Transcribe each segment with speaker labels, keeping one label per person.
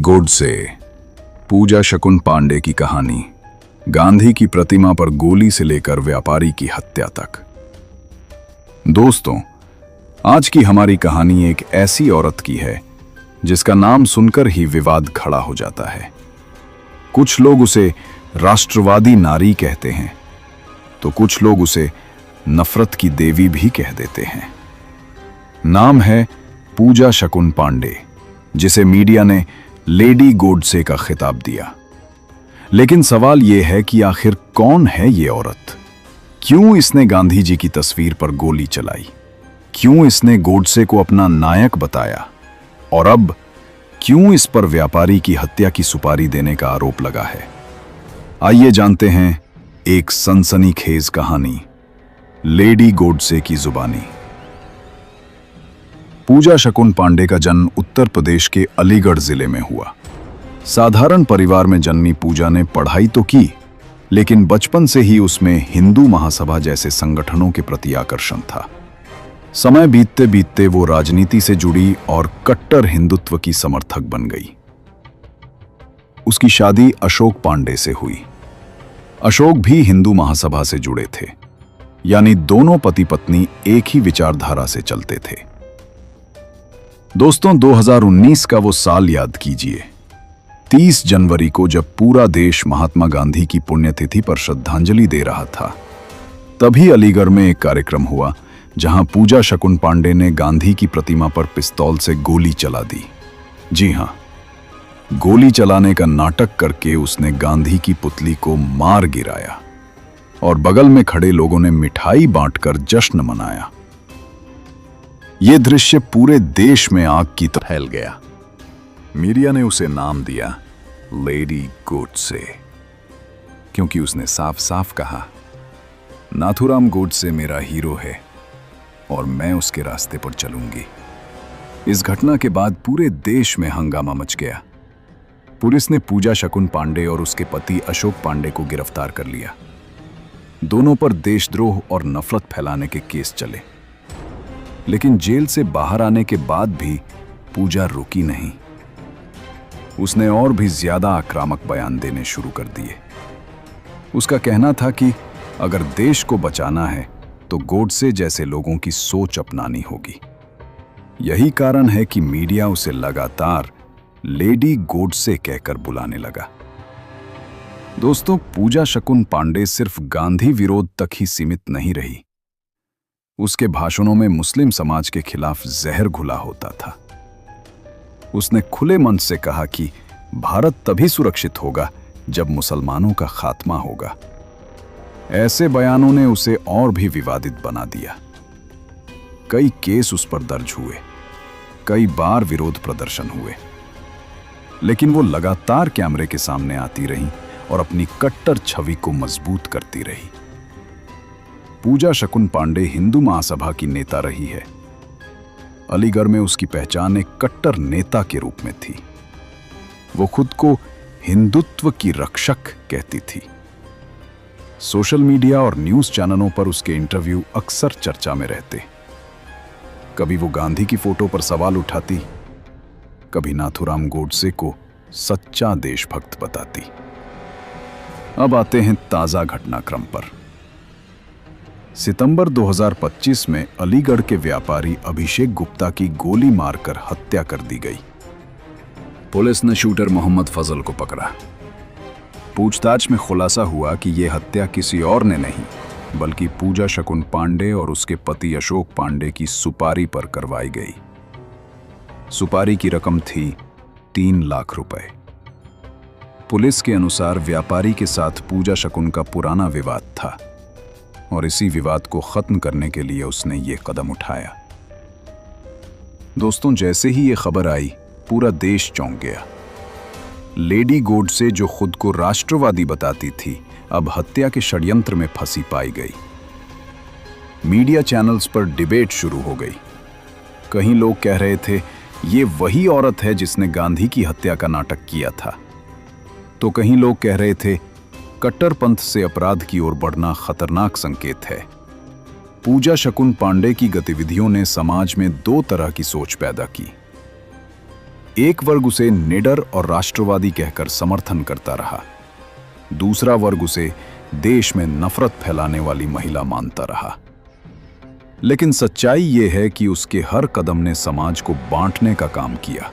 Speaker 1: गोडसे, पूजा शकुन पांडे की कहानी। गांधी की प्रतिमा पर गोली से लेकर व्यापारी की हत्या तक। दोस्तों, आज की हमारी कहानी एक ऐसी औरत की है जिसका नाम सुनकर ही विवाद खड़ा हो जाता है। कुछ लोग उसे राष्ट्रवादी नारी कहते हैं तो कुछ लोग उसे नफरत की देवी भी कह देते हैं। नाम है पूजा शकुन पांडे, जिसे मीडिया ने लेडी गोडसे का खिताब दिया। लेकिन सवाल यह है कि आखिर कौन है ये औरत? क्यों इसने गांधी जी की तस्वीर पर गोली चलाई? क्यों इसने गोडसे को अपना नायक बताया? और अब क्यों इस पर व्यापारी की हत्या की सुपारी देने का आरोप लगा है? आइए जानते हैं एक सनसनीखेज कहानी, लेडी गोडसे की जुबानी। पूजा शकुन पांडे का जन्म उत्तर प्रदेश के अलीगढ़ जिले में हुआ। साधारण परिवार में जन्मी पूजा ने पढ़ाई तो की, लेकिन बचपन से ही उसमें हिंदू महासभा जैसे संगठनों के प्रति आकर्षण था। समय बीतते बीतते वो राजनीति से जुड़ी और कट्टर हिंदुत्व की समर्थक बन गई। उसकी शादी अशोक पांडे से हुई। अशोक भी हिंदू महासभा से जुड़े थे, यानी दोनों पति पत्नी एक ही विचारधारा से चलते थे। दोस्तों, 2019 का वो साल याद कीजिए, 30 जनवरी को जब पूरा देश महात्मा गांधी की पुण्यतिथि पर श्रद्धांजलि दे रहा था, तभी अलीगढ़ में एक कार्यक्रम हुआ जहां पूजा शकुन पांडे ने गांधी की प्रतिमा पर पिस्तौल से गोली चला दी। जी हां, गोली चलाने का नाटक करके उसने गांधी की पुतली को मार गिराया और बगल में खड़े लोगों ने मिठाई बांटकर जश्न मनाया। यह दृश्य पूरे देश में आग की तरह फैल गया। मीडिया ने उसे नाम दिया लेडी गोडसे, क्योंकि उसने साफ साफ कहा, नाथुराम गोडसे मेरा हीरो है और मैं उसके रास्ते पर चलूंगी। इस घटना के बाद पूरे देश में हंगामा मच गया। पुलिस ने पूजा शकुन पांडे और उसके पति अशोक पांडे को गिरफ्तार कर लिया। दोनों पर देशद्रोह और नफरत फैलाने के केस चले, लेकिन जेल से बाहर आने के बाद भी पूजा रुकी नहीं। उसने और भी ज्यादा आक्रामक बयान देने शुरू कर दिए। उसका कहना था कि अगर देश को बचाना है तो गोडसे जैसे लोगों की सोच अपनानी होगी। यही कारण है कि मीडिया उसे लगातार लेडी गोडसे कहकर बुलाने लगा। दोस्तों, पूजा शकुन पांडे सिर्फ गांधी विरोध तक ही सीमित नहीं रही। उसके भाषणों में मुस्लिम समाज के खिलाफ जहर घुला होता था। उसने खुले मन से कहा कि भारत तभी सुरक्षित होगा जब मुसलमानों का खात्मा होगा। ऐसे बयानों ने उसे और भी विवादित बना दिया। कई केस उस पर दर्ज हुए, कई बार विरोध प्रदर्शन हुए, लेकिन वो लगातार कैमरे के सामने आती रही और अपनी कट्टर छवि को मजबूत करती रही। पूजा शकुन पांडे हिंदू महासभा की नेता रही है। अलीगढ़ में उसकी पहचान एक कट्टर नेता के रूप में थी। वो खुद को हिंदुत्व की रक्षक कहती थी। सोशल मीडिया और न्यूज़ चैनलों पर उसके इंटरव्यू अक्सर चर्चा में रहते। कभी वो गांधी की फोटो पर सवाल उठाती, कभी नाथुराम गोडसे को सच्चा देशभक्त बताती। अब आते हैं ताजा घटनाक्रम पर। सितंबर 2025 में अलीगढ़ के व्यापारी अभिषेक गुप्ता की गोली मारकर हत्या कर दी गई। पुलिस ने शूटर मोहम्मद फजल को पकड़ा। पूछताछ में खुलासा हुआ कि यह हत्या किसी और ने नहीं, बल्कि पूजा शकुन पांडे और उसके पति अशोक पांडे की सुपारी पर करवाई गई। सुपारी की रकम थी 3 लाख रुपए। पुलिस के अनुसार व्यापारी के साथ पूजा शकुन का पुराना विवाद था और इसी विवाद को खत्म करने के लिए उसने ये कदम उठाया। दोस्तों, जैसे ही ये खबर आई, पूरा देश चौंक गया। लेडी गोडसे, जो खुद को राष्ट्रवादी बताती थी, अब हत्या के षड्यंत्र में फंसी पाई गई। मीडिया चैनल्स पर डिबेट शुरू हो गई। कहीं लोग कह रहे थे ये वही औरत है जिसने गांधी की हत्या का नाटक किया था, तो कहीं लोग कह रहे थे कट्टरपंथ से अपराध की ओर बढ़ना खतरनाक संकेत है। पूजा शकुन पांडे की गतिविधियों ने समाज में 2 तरह की सोच पैदा की। एक वर्ग उसे निडर और राष्ट्रवादी कहकर समर्थन करता रहा, दूसरा वर्ग उसे देश में नफरत फैलाने वाली महिला मानता रहा। लेकिन सच्चाई यह है कि उसके हर कदम ने समाज को बांटने का काम किया।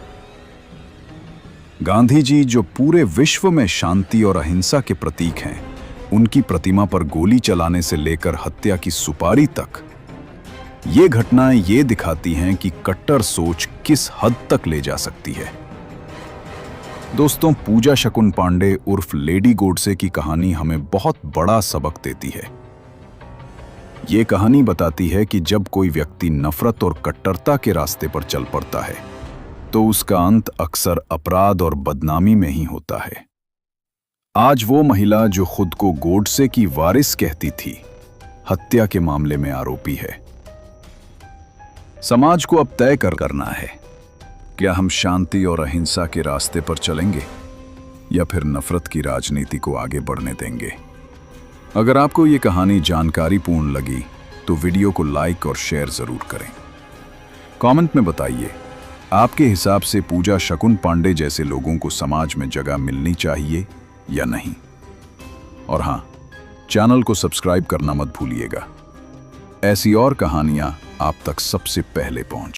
Speaker 1: गांधी जी, जो पूरे विश्व में शांति और अहिंसा के प्रतीक हैं, उनकी प्रतिमा पर गोली चलाने से लेकर हत्या की सुपारी तक, ये घटनाएं ये दिखाती हैं कि कट्टर सोच किस हद तक ले जा सकती है। दोस्तों, पूजा शकुन पांडे उर्फ लेडी गोडसे की कहानी हमें बहुत बड़ा सबक देती है। ये कहानी बताती है कि जब कोई व्यक्ति नफरत और कट्टरता के रास्ते पर चल पड़ता है, तो उसका अंत अक्सर अपराध और बदनामी में ही होता है। आज वो महिला जो खुद को गोडसे की वारिस कहती थी, हत्या के मामले में आरोपी है। समाज को अब तय करना है, क्या हम शांति और अहिंसा के रास्ते पर चलेंगे या फिर नफरत की राजनीति को आगे बढ़ने देंगे। अगर आपको ये कहानी जानकारीपूर्ण लगी तो वीडियो को लाइक और शेयर जरूर करें। कमेंट में बताइए, आपके हिसाब से पूजा शकुन पांडे जैसे लोगों को समाज में जगह मिलनी चाहिए या नहीं। और हां, चैनल को सब्सक्राइब करना मत भूलिएगा। ऐसी और कहानियां आप तक सबसे पहले पहुंच